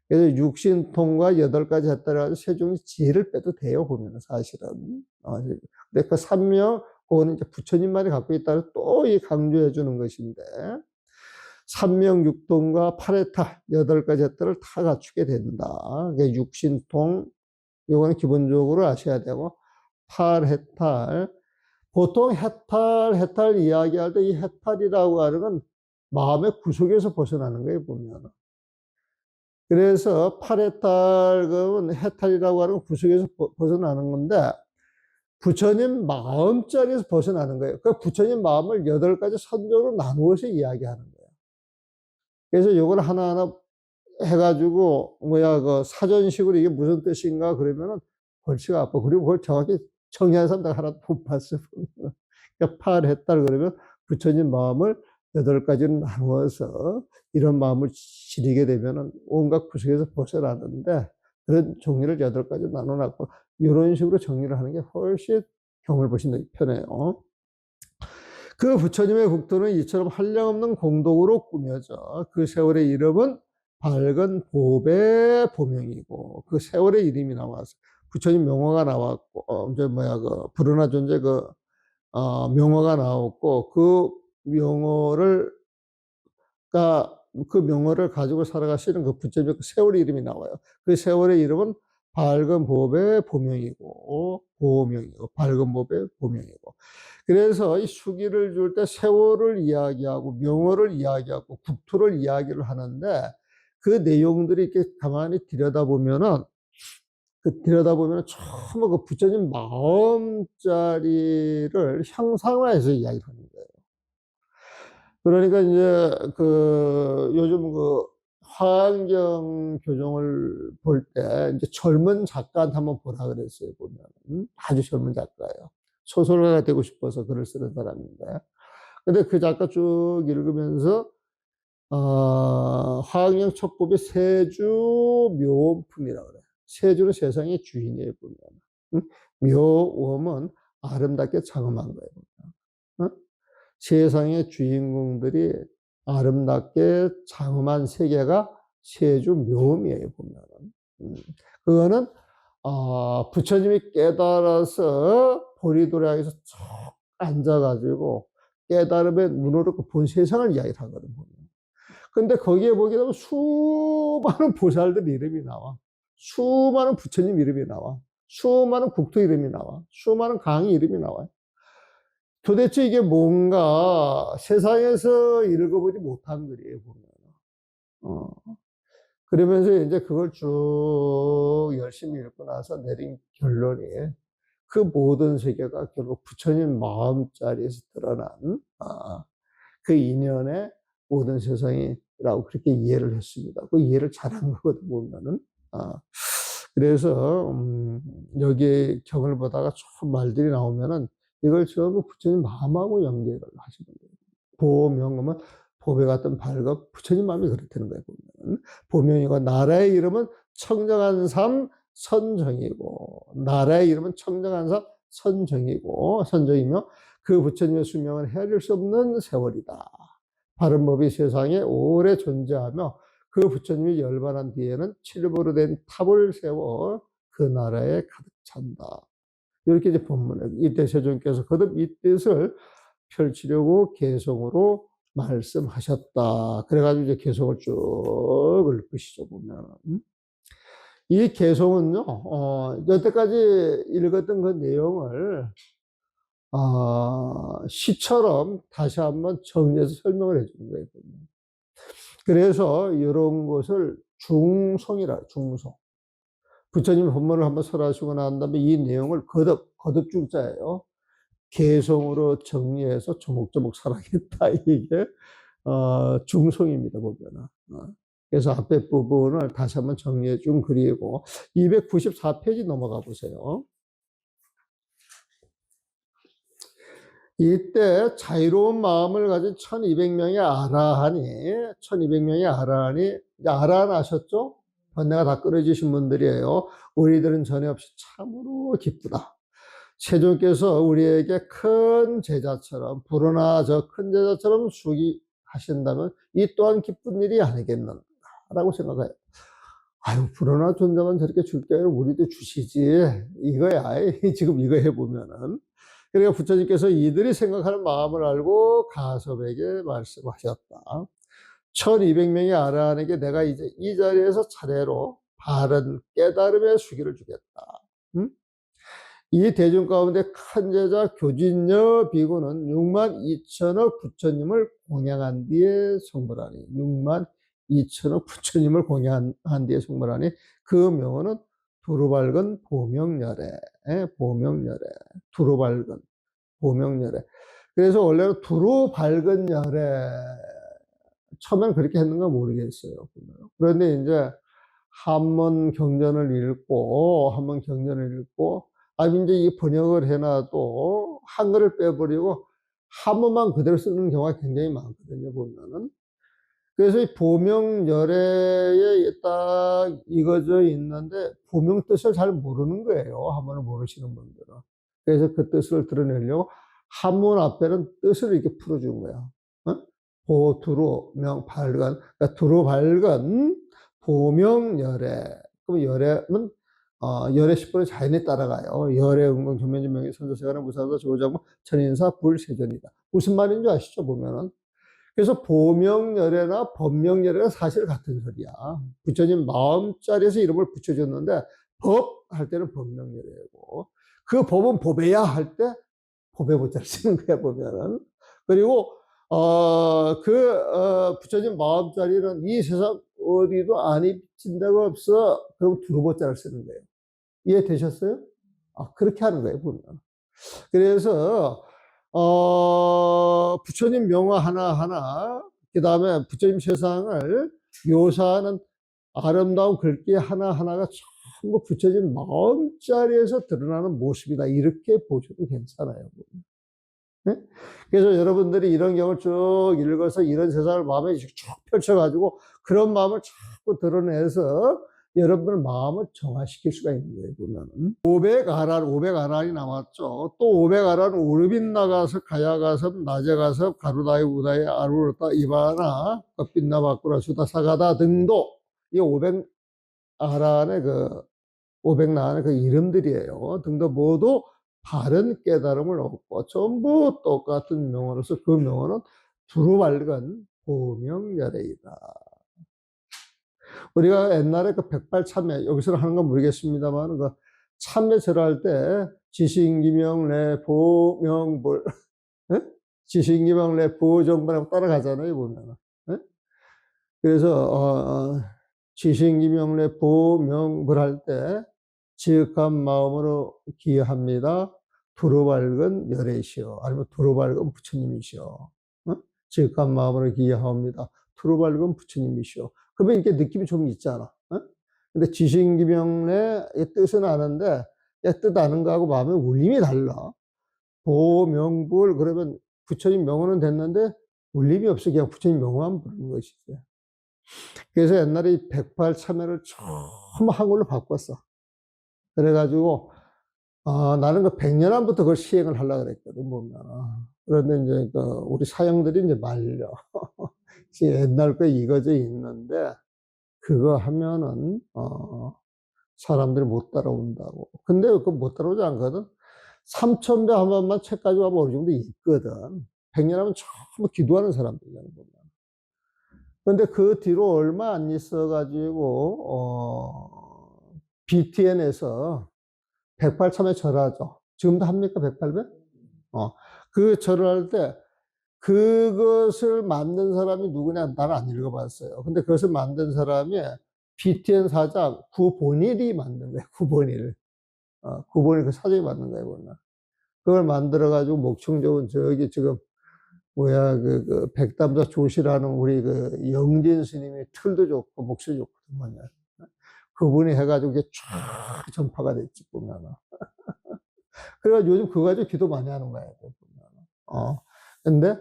그래서 육신통과 8가지 했다라고 세 종의 지혜를 빼도 돼요, 보면 사실은. 근데 그 삼명, 그거는 이제 부처님만이 갖고 있다는 또 이 강조해 주는 것인데, 삼명육통과 8해탈, 8가지 혜택을 다 갖추게 된다. 그러니까 육신통, 이거는 기본적으로 아셔야 되고, 8해탈. 보통 해탈 이야기할 때 이 해탈이라고 하는 건 마음의 구석에서 벗어나는 거예요, 보면. 그래서 8해탈, 그건 해탈이라고 하는 건 구석에서 벗어나는 건데, 부처님 마음자리에서 벗어나는 거예요. 그 부처님 마음을 8가지 선조로 나누어서 이야기하는 거예요. 그래서 이걸 하나하나 해가지고 그 사전식으로 이게 무슨 뜻인가 그러면은 골치가 아파. 그리고 그걸 정확히 정의한 사람 다 하나도 못 봤어요. 그러니까 파했다 그러면 부처님 마음을 8가지로 나누어서 이런 마음을 지니게 되면은 온갖 구석에서 벗어나는데, 그런 종류를 8가지로 나눠놨고 이런 식으로 정리를 하는 게 훨씬 경을 보시는 데 편해요. 그 부처님의 국토는 이처럼 한량없는 공덕으로 꾸며져 그 세월의 이름은 밝은 보배 보명이고, 그 세월의 이름이 나와서 부처님 명화가 나왔고, 불운하 존재 명화가 나왔고, 그 명어를 가지고 살아가시는 그 부처님의 그 세월의 이름이 나와요. 그 세월의 이름은 밝은 보배 보명이고, 밝은 보배 보명이고. 그래서 이 수기를 줄 때 세월을 이야기하고, 명어를 이야기하고, 국토를 이야기를 하는데, 그 내용들이 이렇게 가만히 들여다보면은 전부 그 부처님 마음자리를 형상화해서 이야기를 하는 거예요. 그러니까 이제 그 요즘 그 화환경 교정을 볼 때 이제 젊은 작가한테 한번 보라 그랬어요. 보면 아주 젊은 작가예요. 소설가가 되고 싶어서 글을 쓰는 사람인데, 근데 그 작가 쭉 읽으면서 화학영 첩법의 세주 묘품이라고 그래요. 세주는 세상의 주인이에요, 보면. 응? 묘음은 아름답게 장엄한 거예요, 보면. 응? 세상의 주인공들이 아름답게 장엄한 세계가 세주 묘음이에요, 보면. 그거는, 부처님이 깨달아서 보리도량에서 쭉 앉아가지고 깨달음의 눈으로 본 세상을 이야기를 하거든, 보면. 근데 거기에 보게 되면 수많은 보살들 이름이 나와. 수많은 부처님 이름이 나와. 수많은 국토 이름이 나와. 수많은 강의 이름이 나와요. 도대체 이게 뭔가 세상에서 읽어보지 못한 글이에요, 보면. 어. 그러면서 이제 그걸 쭉 열심히 읽고 나서 내린 결론이 그 모든 세계가 결국 부처님 마음자리에서 드러난, 그 인연의 모든 세상이라고 그렇게 이해를 했습니다. 그 이해를 잘한 거거든, 보면은. 그래서, 여기 경을 보다가 좀 말들이 나오면은 이걸 전부 부처님 마음하고 연결을 하시는 거예요. 보명은 보배 같은 밝은 부처님 마음이 그렇다는 거예요, 보면. 보명이고, 나라의 이름은 청정한 삶 선정이고, 나라의 이름은 청정한 삶 선정이며, 그 부처님의 수명은 헤아릴 수 없는 세월이다. 바른 법이 세상에 오래 존재하며 그 부처님이 열반한 뒤에는 칠보로 된 탑을 세워 그 나라에 가득 찬다. 이렇게 이제 본문에 이때 세존께서 거듭 이 뜻을 펼치려고 개성으로 말씀하셨다. 그래가지고 이제 개성을 쭉 읊으시죠, 보면. 이 개성은요, 여태까지 읽었던 그 내용을 시처럼 다시 한번 정리해서 설명을 해주는 거예요. 그래서 이런 것을 중송이라, 중송. 부처님 본문을 한번 설하시고 난 다음에 이 내용을 거듭중자예요. 개성으로 정리해서 조목조목 설하겠다. 이게, 중송입니다, 보면은. 그래서 앞에 부분을 다시 한번 정리해 준 글이고, 294페이지 넘어가 보세요. 이때 자유로운 마음을 가진 1200명의 아라한이, 아라한 아셨죠? 번뇌가 다 끊어지신 분들이에요. 우리들은 전에 없이 참으로 기쁘다. 세존께서 우리에게 큰 제자처럼, 불어나 저 큰 제자처럼 수기하신다면 이 또한 기쁜 일이 아니겠는가라고 생각해요. 아유, 불어나 존재만 저렇게 줄 게 아니라 우리도 주시지. 이거야. 지금 이거 해보면은. 그러니까 부처님께서 이들이 생각하는 마음을 알고 가섭에게 말씀하셨다. 1200명의 아라한에게 내가 이제 이 자리에서 차례로 바른 깨달음의 수기를 주겠다. 이 대중 가운데 큰 제자 교진여 비구는 6만 2천억 부처님을 공양한 뒤에 성불하니, 6만 2천억 부처님을 공양한 뒤에 성불하니, 그 명언은 두루 밝은 보명열애, 두루 밝은 보명열애. 그래서 원래는 두루 밝은 열애, 처음엔 그렇게 했는가 모르겠어요. 그런데 이제 한문 경전을 읽고, 이제 이 번역을 해놔도 한글을 빼버리고 한문만 그대로 쓰는 경우가 굉장히 많거든요, 보면은. 그래서 이 보명열애에 딱 이거져 있는데, 보명 뜻을 잘 모르는 거예요, 한문을 모르시는 분들은. 그래서 그 뜻을 드러내려고 한문 앞에는 뜻을 이렇게 풀어준 거야. 보두루 명 밝은, 그러니까 두루 밝은 보명열애. 그럼 열애는 열애 10분의 자연에 따라가요. 열애 은공 경면진 명예 선조세가는 무사사 조장무 천인사 불세전이다. 무슨 말인지 아시죠, 보면은. 그래서 보명열애나 법명열애가 사실 같은 소리야. 부처님 마음자리에서 이름을 붙여줬는데 법 할 때는 법명열애고, 그 법은 법에야 할 때 법에 보자를 쓰는 거야, 보면은. 그리고 부처님 마음자리는 이 세상 어디도 안이 비친 데가 없어. 그럼 두루보자를 쓰는 거예요. 이해되셨어요? 그렇게 하는 거예요, 보면. 그래서, 부처님 명화 하나하나, 그 다음에 부처님 세상을 묘사하는 아름다운 글귀 하나하나가 전부 부처님 마음자리에서 드러나는 모습이다. 이렇게 보셔도 괜찮아요. 네? 그래서 여러분들이 이런 경우를 쭉 읽어서 이런 세상을 마음에 쭉 펼쳐가지고 그런 마음을 자꾸 드러내서 여러분의 마음을 정화시킬 수가 있는 거예요, 보면은. 500아란이 남았죠. 또 500아란 오르빈 나가서 가야가서 낮에 가서 가루다이 우다이 아루르다 이바나 빛나 바꾸라 수다 사가다 등도 이 500아란의 그 500나라의 그 이름들이에요. 등도 모두 바른 깨달음을 얻고 전부 똑같은 명언으로서 그 명언은 두루발간 보명야래이다. 우리가 옛날에 그 백발참회, 여기서 하는 건 모르겠습니다만, 그 참회설을 할 때 지신기명래 보명불, 지신기명래 보정불하고 따라가잖아요, 보면. 그래서, 지신기명래 보명불 할 때, 지극한 마음으로 기여합니다. 두루발근 열애시여. 아니면 두루발근 부처님이시여. 지극한 마음으로 기여합니다. 두루발근 부처님이시여. 그러면 이렇게 느낌이 좀 있잖아. 근데 지신기명래의 뜻은 아는데, 뜻 아는 거하고 마음의 울림이 달라. 보명불, 그러면 부처님 명언은 됐는데, 울림이 없어. 그냥 부처님 명언만 부르는 것이지. 그래서 옛날에 이 백발 참여를 처음 한글로 바꿨어. 그래가지고, 나는 그 백년안부터 그걸 시행을 하려고 그랬거든, 보면. 그런데 이제 우리 사형들이 이제 말려. 옛날 거 이거저 있는데, 그거 하면은, 사람들이 못 따라온다고. 근데 그거 못 따라오지 않거든? 3,000배 한 번만 책 가지고 가면 어느 정도 있거든. 100년 하면 전부 기도하는 사람들이잖아, 보면. 근데 그 뒤로 얼마 안 있어가지고, BTN에서 108참회 절하죠. 지금도 합니까, 108배? 그 절을 할 때, 그것을 만든 사람이 누구냐? 나는 안 읽어봤어요. 근데 그것을 만든 사람이 BTN 사장 구본일이 만든 거예요, 구본일. 구본일 그 사장이 만든 거예요, 보면. 그걸 만들어가지고 목청 좋은 저기 지금, 뭐야, 백담사 조시라는 우리 그 영진 스님이 틀도 좋고 목소리 좋거든요. 그분이 해가지고 이게 쫙 전파가 됐지, 보면. 그래가지고 요즘 그거 가지고 기도 많이 하는 거예요, 보면. 근데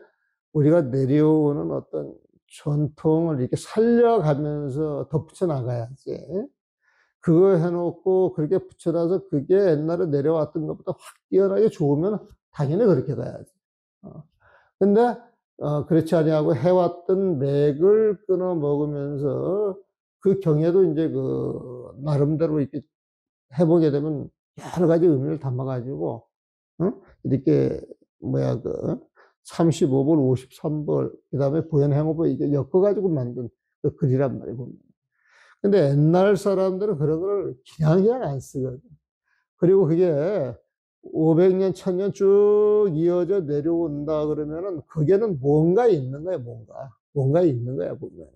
우리가 내려오는 어떤 전통을 이렇게 살려가면서 덧붙여 나가야지. 그거 해놓고 그렇게 붙여놔서 그게 옛날에 내려왔던 것보다 확 뛰어나게 좋으면 당연히 그렇게 가야지. 근데, 그렇지 아니하고 해왔던 맥을 끊어 먹으면서 그 경에도 이제 나름대로 이렇게 해보게 되면 여러 가지 의미를 담아가지고, 이렇게, 35벌, 53벌, 그 다음에 부연행어벌, 이게 엮어가지고 만든 그 글이란 말이에요. 근데 옛날 사람들은 그런 걸 그냥 안 쓰거든. 그리고 그게 500년, 1000년 쭉 이어져 내려온다 그러면은 그게는 뭔가 있는 거야, 뭔가. 뭔가 있는 거야, 보면은.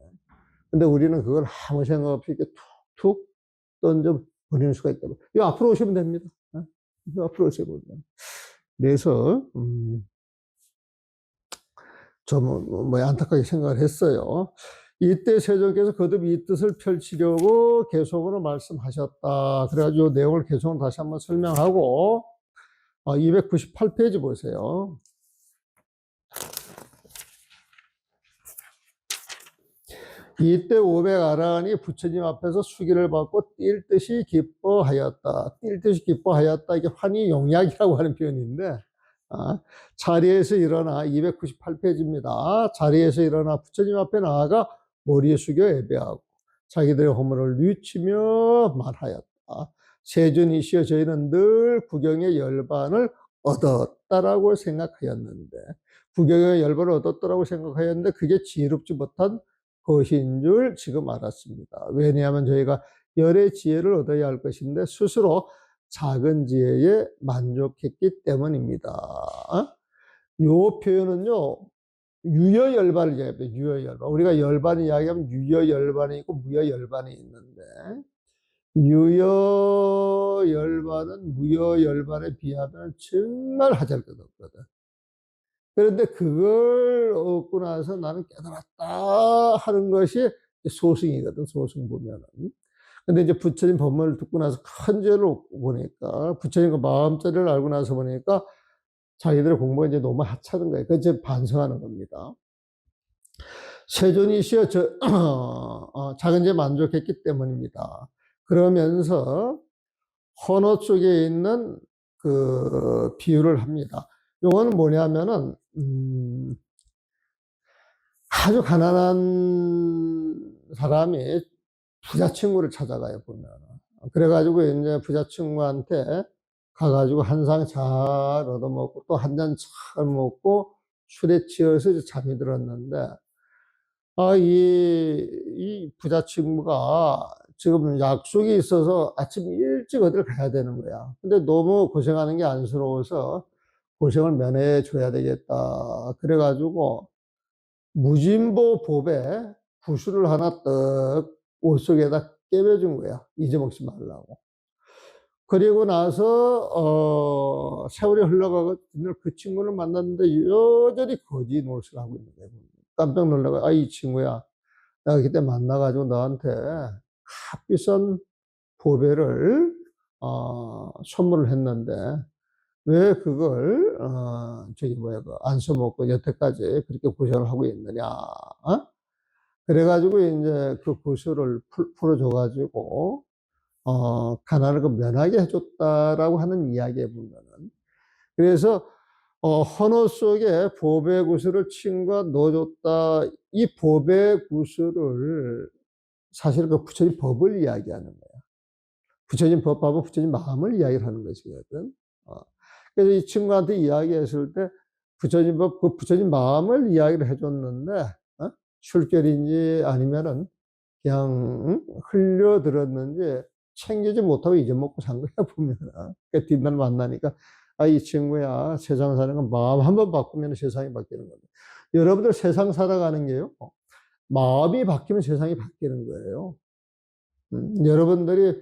근데 우리는 그걸 아무 생각 없이 이렇게 툭툭 던져 버리는 수가 있다고. 이 앞으로 오시면 됩니다. 이 앞으로 오시면 됩니다. 그래서, 좀, 안타깝게 생각을 했어요. 이때 세종께서 거듭 이 뜻을 펼치려고 개성으로 말씀하셨다. 그래가지고 내용을 개성으로 다시 한번 설명하고, 298페이지 보세요. 이때 500아란이 부처님 앞에서 수기를 받고 뛸 듯이 기뻐하였다. 뛸 듯이 기뻐하였다. 이게 환희용약이라고 하는 표현인데, 자리에서 일어나, 298페이지입니다. 자리에서 일어나 부처님 앞에 나아가 머리에 숙여 예배하고 자기들의 허물을 뉘치며 말하였다. 세존이시여, 저희는 늘 구경의 열반을 얻었다라고 생각하였는데, 구경의 열반을 얻었다라고 생각하였는데 그게 지혜롭지 못한 것인 줄 지금 알았습니다. 왜냐하면 저희가 열의 지혜를 얻어야 할 것인데 스스로 작은 지혜에 만족했기 때문입니다. 이 표현은요, 유여열반을 이야기합니다. 유여열반. 우리가 열반을 이야기하면 유여열반이 있고 무여열반이 있는데, 유여열반은 무여열반에 비하면 정말 하잘 것 없거든. 그런데 그걸 얻고 나서 나는 깨달았다 하는 것이 소승이거든, 소승 보면은. 근데 이제 부처님 법문을 듣고 나서 큰 죄를 보니까, 부처님과 마음자리를 알고 나서 보니까 자기들의 공부가 이제 너무 하찮은 거예요. 그래서 이제 반성하는 겁니다. 세존이시여, 작은 죄 만족했기 때문입니다. 그러면서 헌어 쪽에 있는 그 비유를 합니다. 요거는 뭐냐면은, 아주 가난한 사람이 부자 친구를 찾아가요, 보면. 그래가지고 이제 부자 친구한테 가가지고 한 상 잘 얻어먹고 또 한 잔 잘 먹고 술에 취해서 이제 잠이 들었는데, 이 부자 친구가 지금 약속이 있어서 아침 일찍 어디를 가야 되는 거야. 근데 너무 고생하는 게 안쓰러워서 고생을 면해 줘야 되겠다. 그래가지고 무진보 법에 구슬을 하나 떡 옷 속에다 깨매준 거야. 잊어먹지 말라고. 그리고 나서 세월이 흘러가고 그 친구를 만났는데 여전히 거지 노릇을 하고 있는 거야. 깜짝 놀라고, 이 친구야, 내가 그때 만나가지고 너한테 값비싼 보배를 선물을 했는데 왜 그걸 안 써먹고 여태까지 그렇게 고생을 하고 있느냐. 그래가지고 이제 그 구슬을 풀어줘가지고 가난을 면하게 해줬다라고 하는 이야기에 보면은, 그래서 헌어 속에 보배 구슬을 친구가 넣어줬다. 이 보배 구슬을 사실 그 부처님 법을 이야기하는 거야. 부처님 법하고 부처님 마음을 이야기를 하는 것이거든. 그래서 이 친구한테 이야기했을 때 부처님 법, 그 부처님 마음을 이야기를 해줬는데, 출결인지 아니면은 그냥 흘려들었는지 챙기지 못하고 잊어먹고 산 거야, 보면은. 그 뒷날 만나니까, 이 친구야, 세상 사는 건 마음 한번 바꾸면 세상이 바뀌는 거다. 여러분들 세상 살아가는 게요, 마음이 바뀌면 세상이 바뀌는 거예요. 여러분들이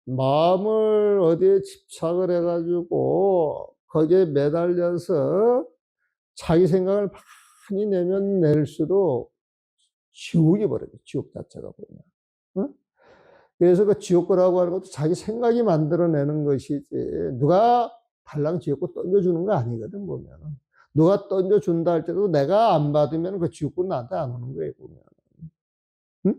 마음을 어디에 집착을 해가지고 거기에 매달려서 자기 생각을 많이 내면 낼수록 지옥이 벌어져, 지옥 자체가 보면. 응? 그래서 그 지옥고라고 하는 것도 자기 생각이 만들어내는 것이지, 누가 달랑 지옥고 던져주는 거 아니거든, 보면. 누가 던져준다 할 때도 내가 안 받으면 그 지옥고 나한테 안 오는 거예요, 보면. 응?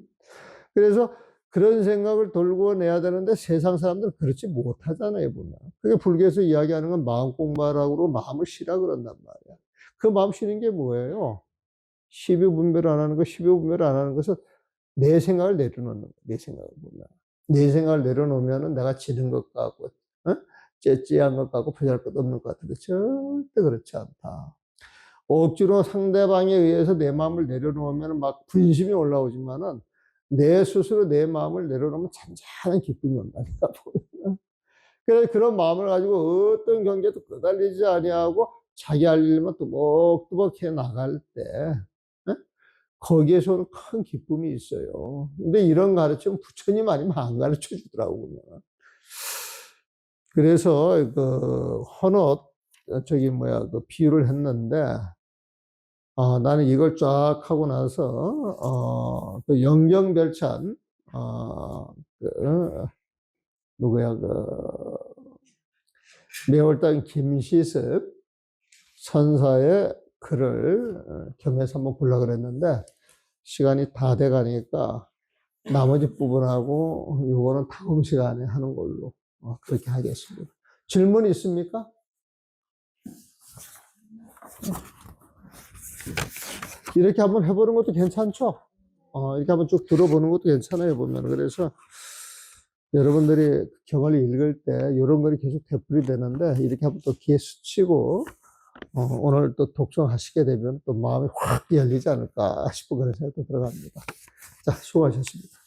그래서 그런 생각을 돌고 내야 되는데 세상 사람들은 그렇지 못하잖아요, 보면. 그게 불교에서 이야기하는 건 마음 공부하라고 마음을 쉬라 그런단 말이야. 그 마음 쉬는 게 뭐예요? 십유분별 안 하는 거, 십유분별 안 하는 것은 내 생각을 내려놓는 거야, 내 생각을 보면. 내 생각을 내려놓으면 내가 지는 것 같고, 째째한 것 같고, 부자할 것 없는 것 같은데 절대 그렇지 않다. 억지로 상대방에 의해서 내 마음을 내려놓으면 막 분심이 올라오지만은 내 스스로 내 마음을 내려놓으면 잔잔한 기쁨이 온다니까. 그래서 그런 마음을 가지고 어떤 경계도 끄달리지 아니하고 자기 할 일만 뚜벅뚜벅 해 나갈 때, 거기에서 오는 큰 기쁨이 있어요. 근데 이런 가르침은 부처님 아니면 안 가르쳐 주더라고, 보면. 그래서 그 헌옷 그 비유를 했는데, 나는 이걸 쫙 하고 나서 그 영경별찬 누구야, 매월당 김시습 선사의 글을 겸해서 한번 보려고 그랬는데 시간이 다 돼 가니까 나머지 부분하고 이거는 다음 시간에 하는 걸로 그렇게 하겠습니다. 질문 있습니까? 이렇게 한번 해보는 것도 괜찮죠? 이렇게 한번 쭉 들어보는 것도 괜찮아요, 보면. 그래서 여러분들이 경을 읽을 때 이런 글이 계속 되풀이 되는데 이렇게 한번 또 귀에 스치고 오늘 또 독송하시게 되면 또 마음이 확 열리지 않을까 싶은 그런 생각도 들어갑니다. 자, 수고하셨습니다.